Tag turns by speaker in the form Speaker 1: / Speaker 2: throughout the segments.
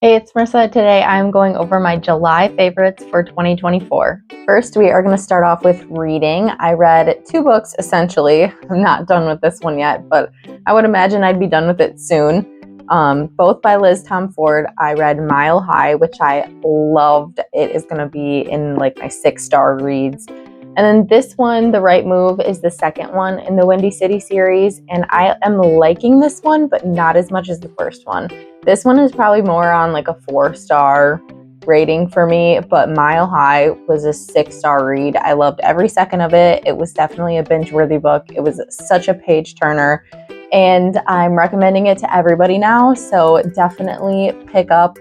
Speaker 1: Hey, it's Marissa. Today I'm going over my July favorites for 2024. First, we are going to start off with reading. I read 2 books essentially. I'm not done with this one yet, but I would imagine I'd be done with it soon. Both by Liz Tom Ford. I read Mile High, which I loved. It is going to be in like my 6-star reads. And then this one, The Right Move, is the second one in the Windy City series. And I am liking this one, but not as much as the first one. This one is probably more on like a 4-star rating for me, but Mile High was a 6-star read. I loved every second of it. It was definitely a binge-worthy book. It was such a page turner, and I'm recommending it to everybody now. So definitely pick up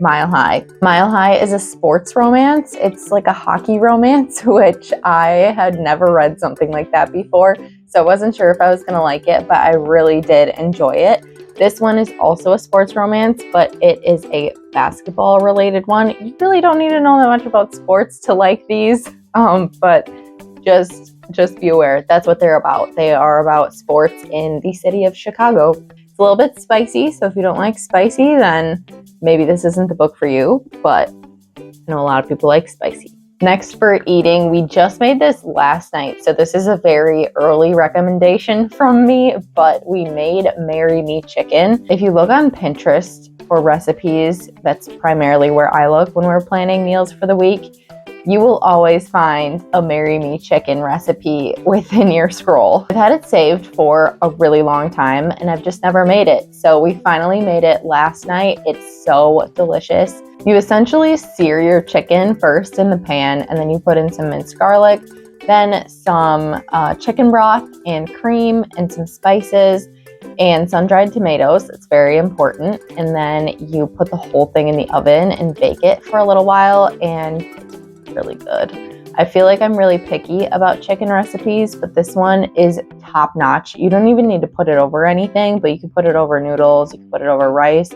Speaker 1: Mile High. Mile High is a sports romance. It's like a hockey romance, which I had never read something like that before. So I wasn't sure if I was going to like it, but I really did enjoy it. This one is also a sports romance, but it is a basketball related one. You really don't need to know that much about sports to like these, but just be aware. That's what they're about. They are about sports in the city of Chicago. It's a little bit spicy, so if you don't like spicy, then maybe this isn't the book for you, but I know a lot of people like spicy. Next, for eating, we just made this last night, so this is a very early recommendation from me, but we made Marry Me Chicken. If you look on Pinterest for recipes, that's primarily where I look when we're planning meals for the week, you will always find a Marry Me Chicken recipe within your scroll. I've had it saved for a really long time, and I've just never made it, so we finally made it last night. It's so delicious. You essentially sear your chicken first in the pan, and then you put in some minced garlic, then some chicken broth and cream and some spices and sun-dried tomatoes. It's very important. And then you put the whole thing in the oven and bake it for a little while, and it's really good. I feel like I'm really picky about chicken recipes, but this one is top-notch. You don't even need to put it over anything, but you can put it over noodles, you can put it over rice,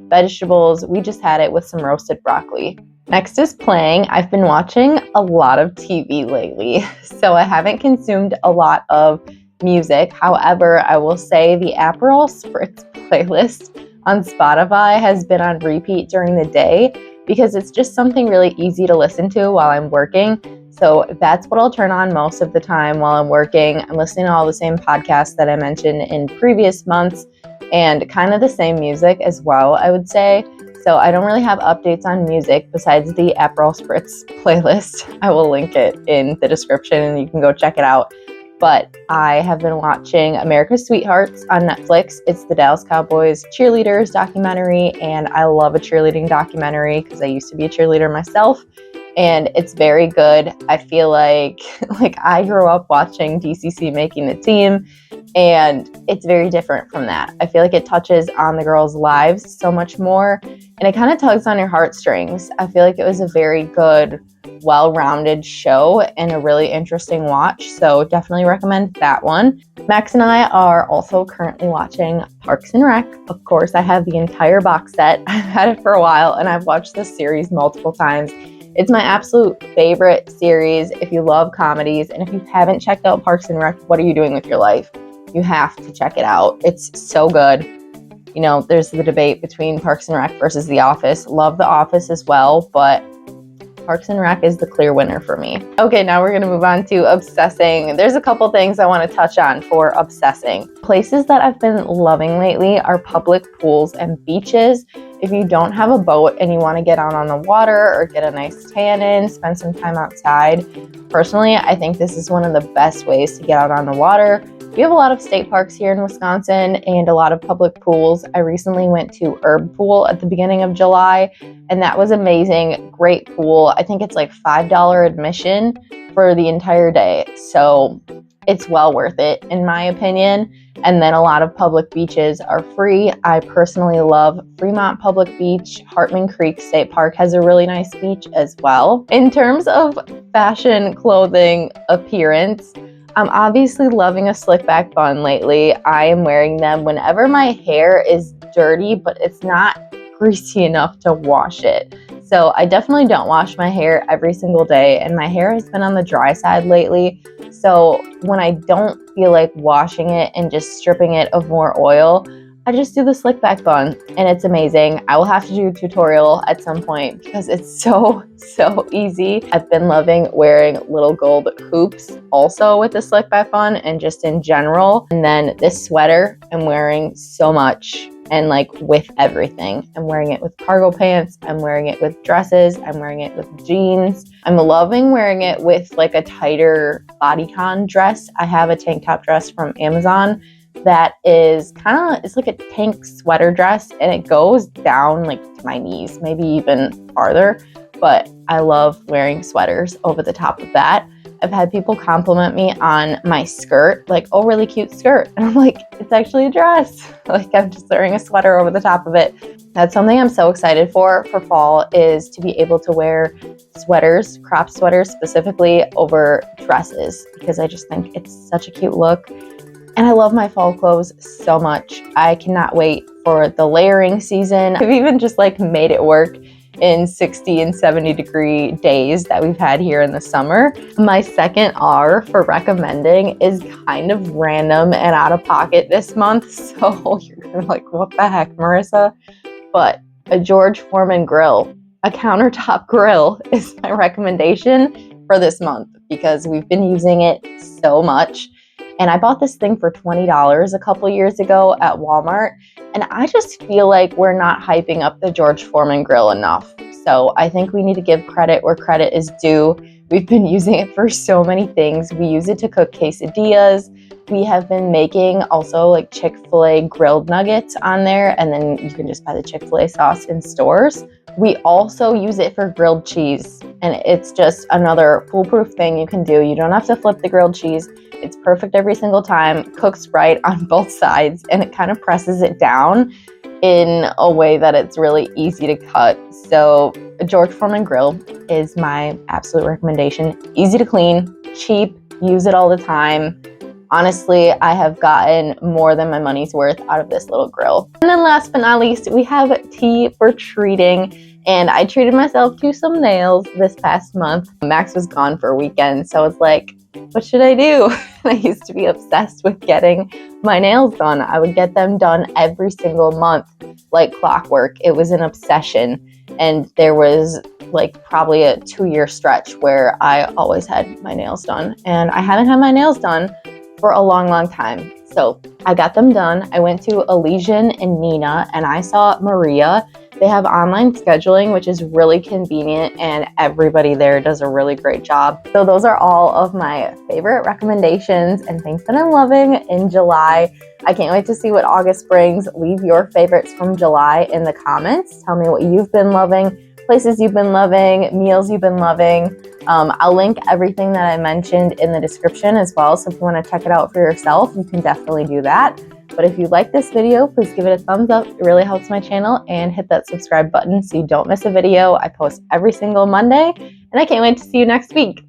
Speaker 1: vegetables. We just had it with some roasted broccoli. Next is playing. I've been watching a lot of TV lately, so I haven't consumed a lot of music. However, I will say the R.E.P.O.R.T playlist on Spotify has been on repeat during the day because it's just something really easy to listen to while I'm working. So that's what I'll turn on most of the time while I'm working. I'm listening to all the same podcasts that I mentioned in previous months, and kind of the same music as well, I would say. So I don't really have updates on music besides the R.E.P.O.R.T playlist. I will link it in the description and you can go check it out. But I have been watching America's Sweethearts on Netflix. It's the Dallas Cowboys cheerleaders documentary, and I love a cheerleading documentary because I used to be a cheerleader myself. And it's very good. I feel like I grew up watching DCC making the team, and it's very different from that. I feel like it touches on the girls' lives so much more, and it kind of tugs on your heartstrings. I feel like it was a very good, well-rounded show and a really interesting watch, so definitely recommend that one. Max and I are also currently watching Parks and Rec. Of course, I have the entire box set. I've had it for a while, and I've watched this series multiple times. It's my absolute favorite series if you love comedies, and if you haven't checked out Parks and Rec, what are you doing with your life? You have to check it out. It's so good. You know, there's the debate between Parks and Rec versus The Office. Love The Office as well, but Parks and Rec is the clear winner for me. Okay, now we're going to move on to Obsessing. There's a couple things I want to touch on for Obsessing. Places that I've been loving lately are public pools and beaches. If you don't have a boat and you want to get out on the water or get a nice tan in, spend some time outside, personally, I think this is one of the best ways to get out on the water. We have a lot of state parks here in Wisconsin and a lot of public pools. I recently went to Erb Pool at the beginning of July, and that was amazing. Great pool. I think it's like $5 admission for the entire day. So it's well worth it, in my opinion. And then a lot of public beaches are free. I personally love Fremont Public Beach. Hartman Creek State Park has a really nice beach as well. In terms of fashion, clothing, appearance, I'm obviously loving a slick back bun lately. I am wearing them whenever my hair is dirty, but it's not greasy enough to wash it. So I definitely don't wash my hair every single day, and my hair has been on the dry side lately. So when I don't feel like washing it and just stripping it of more oil, I just do the slick back bun and it's amazing. I will have to do a tutorial at some point because it's so easy. I've been loving wearing little gold hoops also with the slick back bun and just in general. And then this sweater I'm wearing so much, and like with everything. I'm wearing it with cargo pants, I'm wearing it with dresses, I'm wearing it with jeans. I'm loving wearing it with like a tighter bodycon dress. I have a tank top dress from Amazon that is it's like a tank sweater dress, and it goes down like to my knees, maybe even farther, but I love wearing sweaters over the top of that. I've had people compliment me on my skirt, like, oh, really cute skirt. And I'm like, it's actually a dress. Like, I'm just wearing a sweater over the top of it. That's something I'm so excited for fall, is to be able to wear sweaters, crop sweaters specifically, over dresses, because I just think it's such a cute look. And I love my fall clothes so much. I cannot wait for the layering season. I've even just like made it work in 60 and 70 degree days that we've had here in the summer. My second R for recommending is kind of random and out of pocket this month. So you're gonna be like, what the heck, Marissa? But a George Foreman grill, a countertop grill, is my recommendation for this month because we've been using it so much. And I bought this thing for $20 a couple years ago at Walmart. And I just feel like we're not hyping up the George Foreman grill enough. So I think we need to give credit where credit is due. We've been using it for so many things. We use it to cook quesadillas. We have been making also like Chick-fil-A grilled nuggets on there. And then you can just buy the Chick-fil-A sauce in stores. We also use it for grilled cheese. And it's just another foolproof thing you can do. You don't have to flip the grilled cheese. It's perfect every single time, cooks right on both sides, and it kind of presses it down in a way that it's really easy to cut. So a George Foreman grill is my absolute recommendation. Easy to clean, cheap, use it all the time. Honestly, I have gotten more than my money's worth out of this little grill. And then last but not least, we have tea for treating. And I treated myself to some nails this past month. Max was gone for a weekend, so it's like, what should I do? I used to be obsessed with getting my nails done. I would get them done every single month, like clockwork. It was an obsession. And there was like probably a 2-year stretch where I always had my nails done. And I haven't had my nails done for a long time. So I got them done. I went to Elysian and Neenah, and I saw Maria. They have online scheduling, which is really convenient, and everybody there does a really great job. So those are all of my favorite recommendations and things that I'm loving in July. I can't wait to see what August brings. Leave your favorites from July in the comments. Tell me what you've been loving, places you've been loving, meals you've been loving. I'll link everything that I mentioned in the description as well. So if you want to check it out for yourself, you can definitely do that. But if you like this video, please give it a thumbs up. It really helps my channel, and hit that subscribe button so you don't miss a video. I post every single Monday, and I can't wait to see you next week.